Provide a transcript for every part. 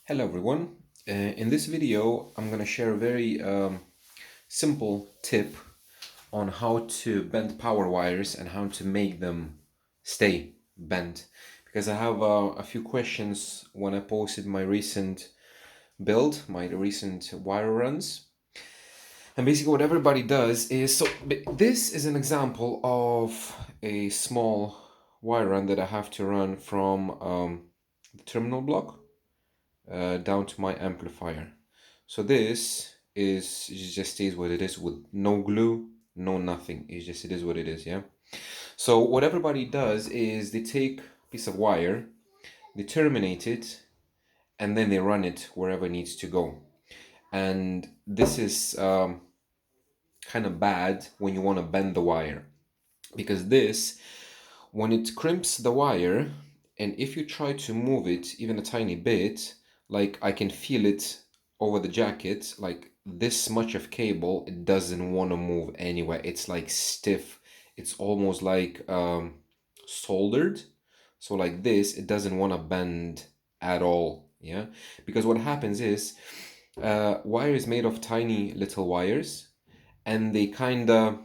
Hello everyone. In this video, I'm going to share a very simple tip on how to bend power wires and how to make them stay bent. Because I have a few questions when I posted my recent build, my recent wire runs. And basically what everybody does is, this is an example of a small wire run that I have to run from the terminal block down to my amplifier. So this is, it just stays what it is with no glue, no nothing. It is what it is, yeah? So what everybody does is they take a piece of wire, they terminate it, and then they run it wherever it needs to go. And this is kind of bad when you want to bend the wire. Because this, when it crimps the wire, and if you try to move it even a tiny bit, like I can feel it over the jacket, like this much of cable, it doesn't want to move anywhere. It's like stiff. It's almost like soldered. So like this, it doesn't want to bend at all. Yeah, because what happens is wire is made of tiny little wires, and they kind of,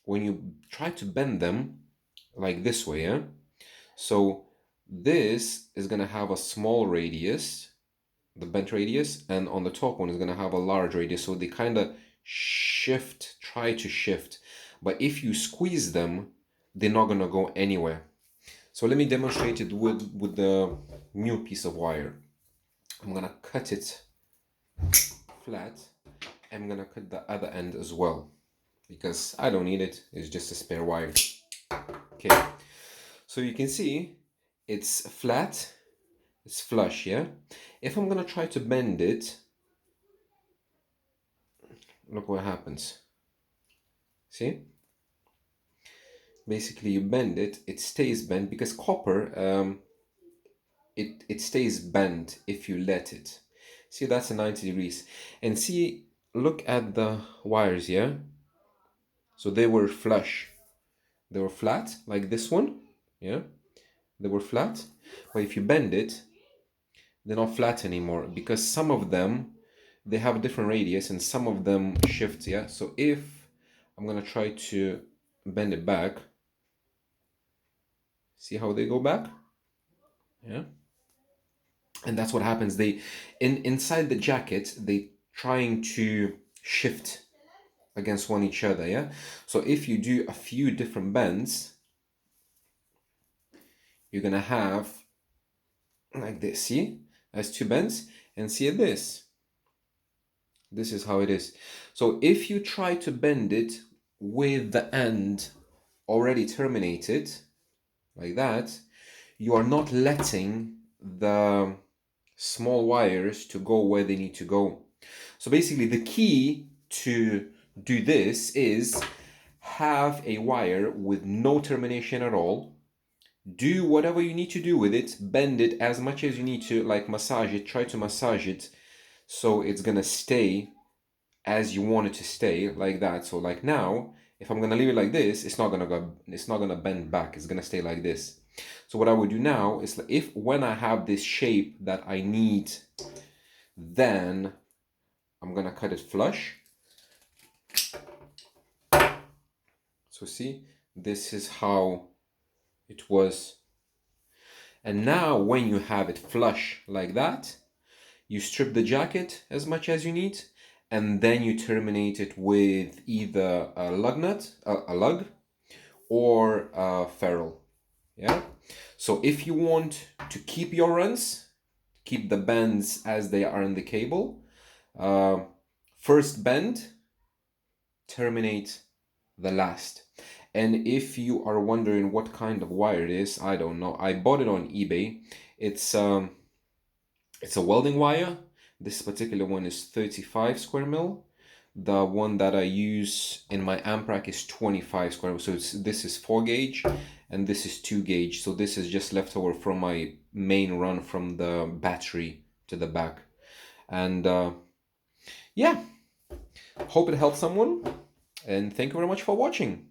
when you try to bend them like this way, yeah. So this is gonna have a small radius, the bent radius, and on the top one is gonna have a large radius. So they kind of try to shift. But if you squeeze them, they're not gonna go anywhere. So let me demonstrate it with the new piece of wire. I'm gonna cut it flat. I'm gonna cut the other end as well, because I don't need it. It's just a spare wire. Okay, so you can see it's flat, it's flush, yeah? If I'm gonna try to bend it, look what happens. See? Basically you bend it, it stays bent, because copper, it stays bent if you let it. See, that's a 90 degrees. And see, look at the wires, yeah? So they were flush. They were flat, like this one, yeah? They were flat. But if you bend it, they're not flat anymore, because some of them, they have a different radius and some of them shift, yeah? So if I'm gonna try to bend it back, see how they go back? Yeah? And that's what happens. They, inside the jacket, they trying to shift against one each other, yeah? So if you do a few different bends, you're gonna have like this, see? As two bends, and see this. This is how it is. So if you try to bend it with the end already terminated, like that, you are not letting the small wires to go where they need to go. So basically the key to do this is have a wire with no termination at all. Do whatever you need to do with it, bend it as much as you need to, like massage it, try to massage it so it's gonna stay as you want it to stay, like that. So like now, if I'm gonna leave it like this, it's not gonna bend back, it's gonna stay like this. So what I would do now is, if when I have this shape that I need, then I'm gonna cut it flush. So see, this is how it was. And now when you have it flush like that, you strip the jacket as much as you need, and then you terminate it with either a lug nut, a lug, or a ferrule. Yeah. So if you want to keep your runs, keep the bends as they are in the cable, first bend, terminate the last. And if you are wondering what kind of wire it is, I don't know. I bought it on eBay. It's a welding wire. This particular one is 35 square mil. The one that I use in my amp rack is 25 square mil. So this is 4 gauge and this is 2 gauge. So this is just leftover from my main run from the battery to the back. And yeah, hope it helps someone. And thank you very much for watching.